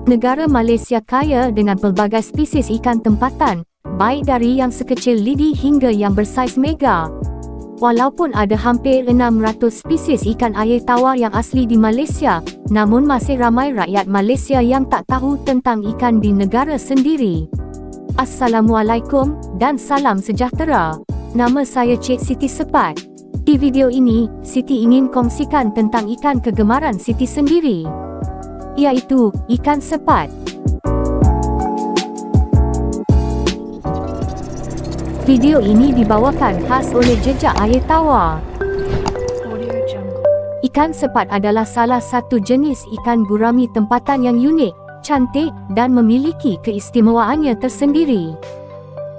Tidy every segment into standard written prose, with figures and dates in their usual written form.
Negara Malaysia kaya dengan pelbagai spesies ikan tempatan, baik dari yang sekecil lidi hingga yang bersaiz mega. Walaupun ada hampir 600 spesies ikan air tawar yang asli di Malaysia, namun masih ramai rakyat Malaysia yang tak tahu tentang ikan di negara sendiri. Assalamualaikum dan salam sejahtera. Nama saya Cik Siti Sepat. Di video ini, Siti ingin kongsikan tentang ikan kegemaran Siti sendiri, iaitu ikan sepat. Video ini dibawakan khas oleh Jejak Air Tawar. Ikan sepat adalah salah satu jenis ikan gurami tempatan yang unik, cantik dan memiliki keistimewaannya tersendiri.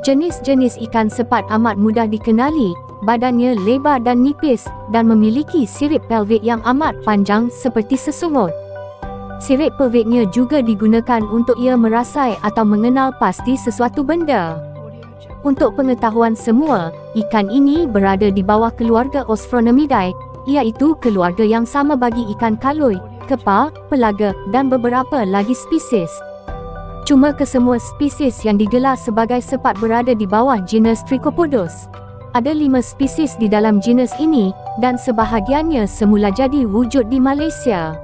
Jenis-jenis ikan sepat amat mudah dikenali, badannya lebar dan nipis dan memiliki sirip pelvik yang amat panjang seperti sesungut. Sirip pelviknya juga digunakan untuk ia merasai atau mengenal pasti sesuatu benda. Untuk pengetahuan semua, ikan ini berada di bawah keluarga Osphonomidae, iaitu keluarga yang sama bagi ikan kaloi, kepar, pelaga dan beberapa lagi spesies. Cuma kesemua spesies yang digelar sebagai sepat berada di bawah genus Trichopodos. Ada 5 spesies di dalam genus ini dan sebahagiannya semula jadi wujud di Malaysia,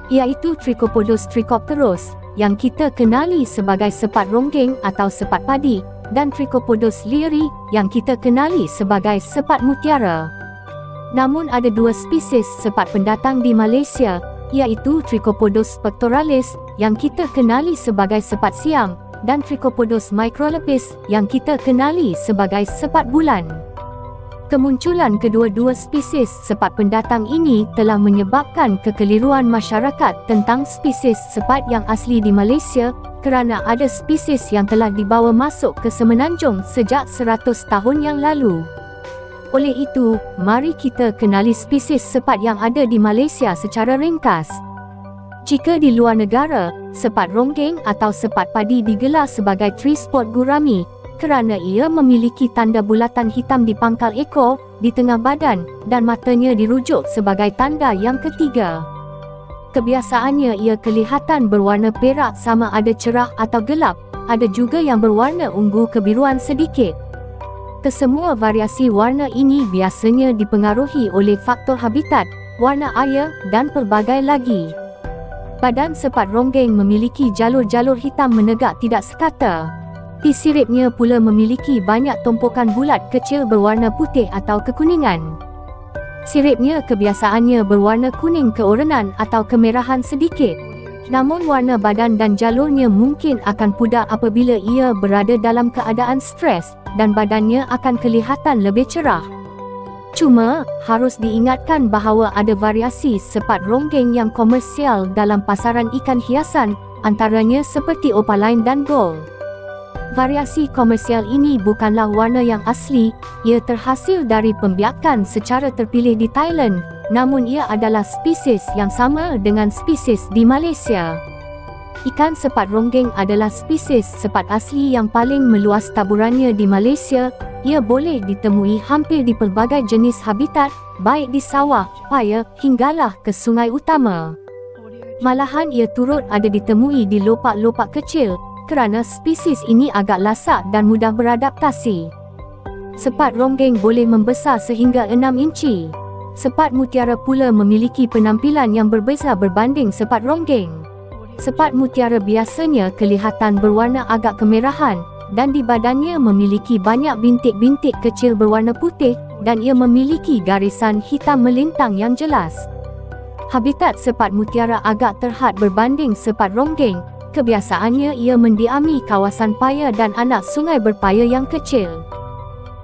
iaitu Trichopodos trichopteros yang kita kenali sebagai sepat ronggeng atau sepat padi, dan Trichopodos leary yang kita kenali sebagai sepat mutiara. Namun ada 2 spesies sepat pendatang di Malaysia, iaitu Trichopodos pectoralis yang kita kenali sebagai sepat siam dan Trichopodos microlepis yang kita kenali sebagai sepat bulan. Kemunculan kedua-dua spesies sepat pendatang ini telah menyebabkan kekeliruan masyarakat tentang spesies sepat yang asli di Malaysia, kerana ada spesies yang telah dibawa masuk ke Semenanjung sejak 100 tahun yang lalu. Oleh itu, mari kita kenali spesies sepat yang ada di Malaysia secara ringkas. Jika di luar negara, sepat ronggeng atau sepat padi digelar sebagai tree spot gurami kerana ia memiliki tanda bulatan hitam di pangkal ekor, di tengah badan dan matanya dirujuk sebagai tanda yang ketiga. Kebiasaannya ia kelihatan berwarna perak sama ada cerah atau gelap, ada juga yang berwarna ungu kebiruan sedikit. Kesemua variasi warna ini biasanya dipengaruhi oleh faktor habitat, warna air dan pelbagai lagi. Badan sepat ronggeng memiliki jalur-jalur hitam menegak tidak sekata. Di siripnya pula memiliki banyak tumpukan bulat kecil berwarna putih atau kekuningan. Siripnya kebiasaannya berwarna kuning keorenan atau kemerahan sedikit. Namun warna badan dan jalurnya mungkin akan pudar apabila ia berada dalam keadaan stres dan badannya akan kelihatan lebih cerah. Cuma, harus diingatkan bahawa ada variasi sepat ronggeng yang komersial dalam pasaran ikan hiasan, antaranya seperti opaline dan gold. Variasi komersial ini bukanlah warna yang asli, ia terhasil dari pembiakan secara terpilih di Thailand, namun ia adalah spesies yang sama dengan spesies di Malaysia. Ikan sepat ronggeng adalah spesies sepat asli yang paling meluas taburannya di Malaysia. Ia boleh ditemui hampir di pelbagai jenis habitat, baik di sawah, paya, hinggalah ke sungai utama. Malahan ia turut ada ditemui di lopak-lopak kecil, kerana spesies ini agak lasak dan mudah beradaptasi. Sepat ronggeng boleh membesar sehingga 6 inci. Sepat mutiara pula memiliki penampilan yang berbeza berbanding sepat ronggeng. Sepat mutiara biasanya kelihatan berwarna agak kemerahan, dan di badannya memiliki banyak bintik-bintik kecil berwarna putih, dan ia memiliki garisan hitam melintang yang jelas. Habitat sepat mutiara agak terhad berbanding sepat ronggeng. Kebiasaannya ia mendiami kawasan paya dan anak sungai berpaya yang kecil.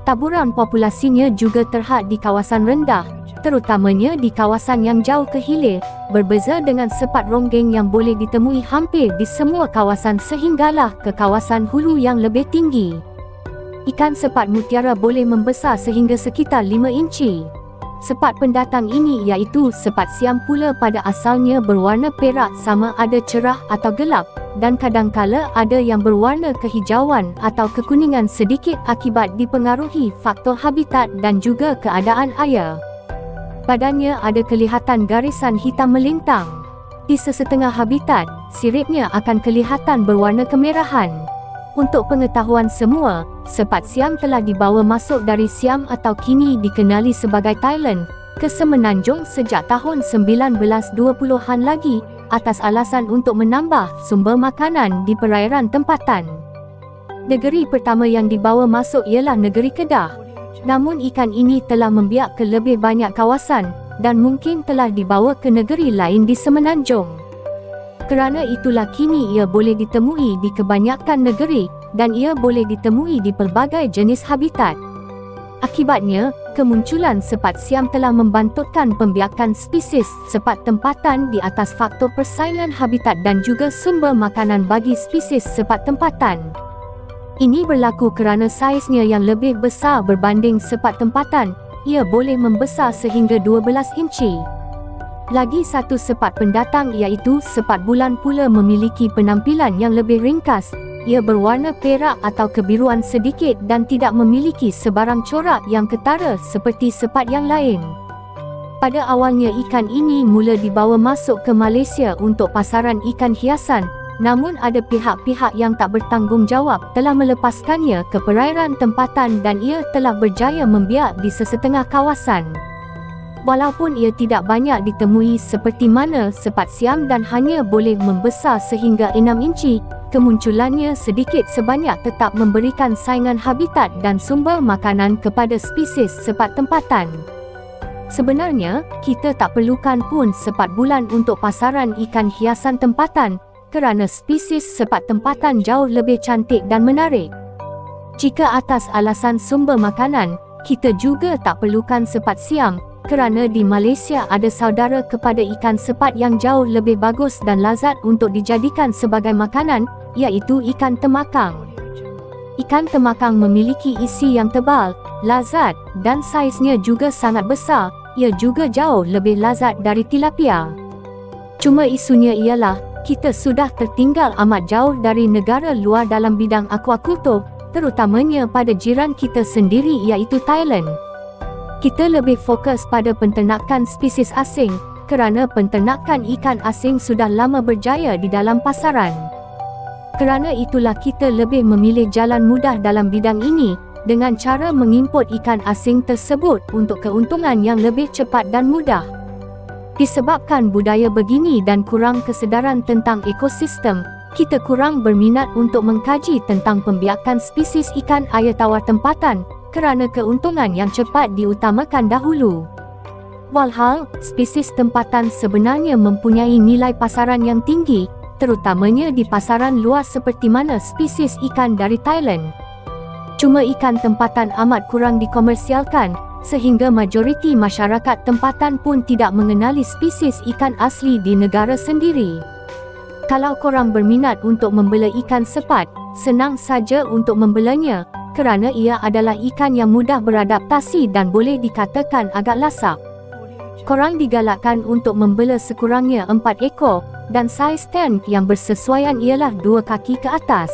Taburan populasinya juga terhad di kawasan rendah, terutamanya di kawasan yang jauh ke hilir, berbeza dengan sepat ronggeng yang boleh ditemui hampir di semua kawasan sehinggalah ke kawasan hulu yang lebih tinggi. Ikan sepat mutiara boleh membesar sehingga sekitar 5 inci. Sepat pendatang ini iaitu sepat siam pula pada asalnya berwarna perak sama ada cerah atau gelap, dan kadangkala ada yang berwarna kehijauan atau kekuningan sedikit akibat dipengaruhi faktor habitat dan juga keadaan air. Badannya ada kelihatan garisan hitam melintang. Di sesetengah habitat, siripnya akan kelihatan berwarna kemerahan. Untuk pengetahuan semua, sepat Siam telah dibawa masuk dari Siam atau kini dikenali sebagai Thailand ke Semenanjung sejak tahun 1920-an lagi atas alasan untuk menambah sumber makanan di perairan tempatan. Negeri pertama yang dibawa masuk ialah negeri Kedah. Namun ikan ini telah membiak ke lebih banyak kawasan dan mungkin telah dibawa ke negeri lain di Semenanjung. Kerana itulah kini ia boleh ditemui di kebanyakan negeri dan ia boleh ditemui di pelbagai jenis habitat. Akibatnya, kemunculan sepat Siam telah membantutkan pembiakan spesies sepat tempatan di atas faktor persaingan habitat dan juga sumber makanan bagi spesies sepat tempatan. Ini berlaku kerana saiznya yang lebih besar berbanding sepat tempatan. Ia boleh membesar sehingga 12 inci. Lagi satu sepat pendatang iaitu sepat bulan pula memiliki penampilan yang lebih ringkas. Ia berwarna perak atau kebiruan sedikit dan tidak memiliki sebarang corak yang ketara seperti sepat yang lain. Pada awalnya ikan ini mula dibawa masuk ke Malaysia untuk pasaran ikan hiasan, namun ada pihak-pihak yang tak bertanggungjawab telah melepaskannya ke perairan tempatan dan ia telah berjaya membiak di sesetengah kawasan. Walaupun ia tidak banyak ditemui seperti mana sepat Siam dan hanya boleh membesar sehingga 6 inci, kemunculannya sedikit sebanyak tetap memberikan saingan habitat dan sumber makanan kepada spesies sepat tempatan. Sebenarnya, kita tak perlukan pun sepat bulan untuk pasaran ikan hiasan tempatan, kerana spesies sepat tempatan jauh lebih cantik dan menarik. Jika atas alasan sumber makanan, kita juga tak perlukan sepat Siam, kerana di Malaysia ada saudara kepada ikan sepat yang jauh lebih bagus dan lazat untuk dijadikan sebagai makanan, iaitu ikan temakang. Ikan temakang memiliki isi yang tebal, lazat dan saiznya juga sangat besar. Ia juga jauh lebih lazat dari tilapia. Cuma isunya ialah, kita sudah tertinggal amat jauh dari negara luar dalam bidang akuakultur, terutamanya pada jiran kita sendiri iaitu Thailand. Kita lebih fokus pada penternakan spesies asing, kerana penternakan ikan asing sudah lama berjaya di dalam pasaran. Kerana itulah kita lebih memilih jalan mudah dalam bidang ini, dengan cara mengimport ikan asing tersebut untuk keuntungan yang lebih cepat dan mudah. Disebabkan budaya begini dan kurang kesedaran tentang ekosistem, kita kurang berminat untuk mengkaji tentang pembiakan spesies ikan air tawar tempatan, kerana keuntungan yang cepat diutamakan dahulu. Walhal, spesies tempatan sebenarnya mempunyai nilai pasaran yang tinggi, terutamanya di pasaran luar seperti mana spesies ikan dari Thailand. Cuma ikan tempatan amat kurang dikomersialkan, sehingga majoriti masyarakat tempatan pun tidak mengenali spesies ikan asli di negara sendiri. Kalau korang berminat untuk membela ikan sepat, senang saja untuk membelanya, kerana ia adalah ikan yang mudah beradaptasi dan boleh dikatakan agak lasak. Korang digalakkan untuk membela sekurangnya 4 ekor, dan saiz tank yang bersesuaian ialah 2 kaki ke atas.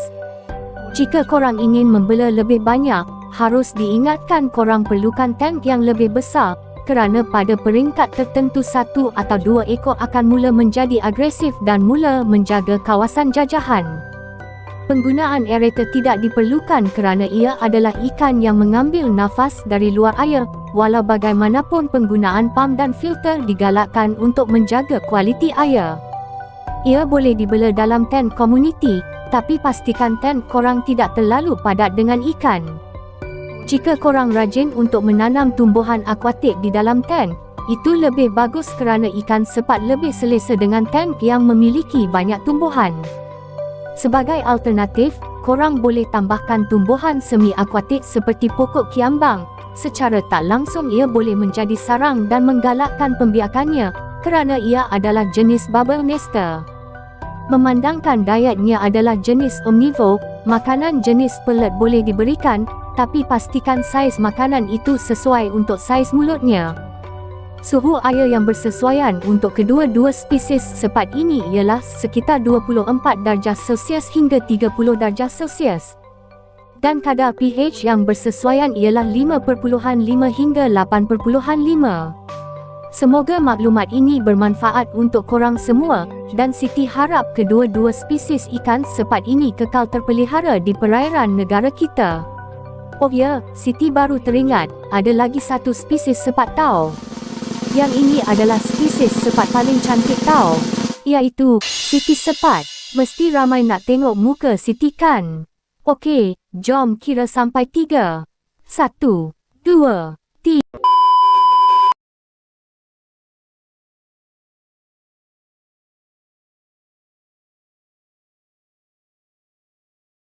Jika korang ingin membela lebih banyak, harus diingatkan korang perlukan tank yang lebih besar, kerana pada peringkat tertentu 1 atau 2 ekor akan mula menjadi agresif dan mula menjaga kawasan jajahan. Penggunaan aerator tidak diperlukan kerana ia adalah ikan yang mengambil nafas dari luar air, walau bagaimanapun penggunaan pam dan filter digalakkan untuk menjaga kualiti air. Ia boleh dibela dalam tank komuniti, tapi pastikan tank korang tidak terlalu padat dengan ikan. Jika korang rajin untuk menanam tumbuhan akuatik di dalam tank, itu lebih bagus kerana ikan sepat lebih selesa dengan tank yang memiliki banyak tumbuhan. Sebagai alternatif, korang boleh tambahkan tumbuhan semi-akuatik seperti pokok kiambang. Secara tak langsung ia boleh menjadi sarang dan menggalakkan pembiakannya, kerana ia adalah jenis bubble nester. Memandangkan dietnya adalah jenis omnivore, makanan jenis pelet boleh diberikan, tapi pastikan saiz makanan itu sesuai untuk saiz mulutnya. Suhu air yang bersesuaian untuk kedua-dua spesies sepat ini ialah sekitar 24 darjah Celsius hingga 30 darjah Celsius. Dan kadar pH yang bersesuaian ialah 5.5 hingga 8.5. Semoga maklumat ini bermanfaat untuk korang semua dan Siti harap kedua-dua spesies ikan sepat ini kekal terpelihara di perairan negara kita. Oh ya, Siti baru teringat, ada lagi satu spesies sepat tau. Yang ini adalah spesies sepat paling cantik tau, iaitu Siti Sepat. Mesti ramai nak tengok muka Siti kan? Okey, jom kira sampai 3. 1, 2,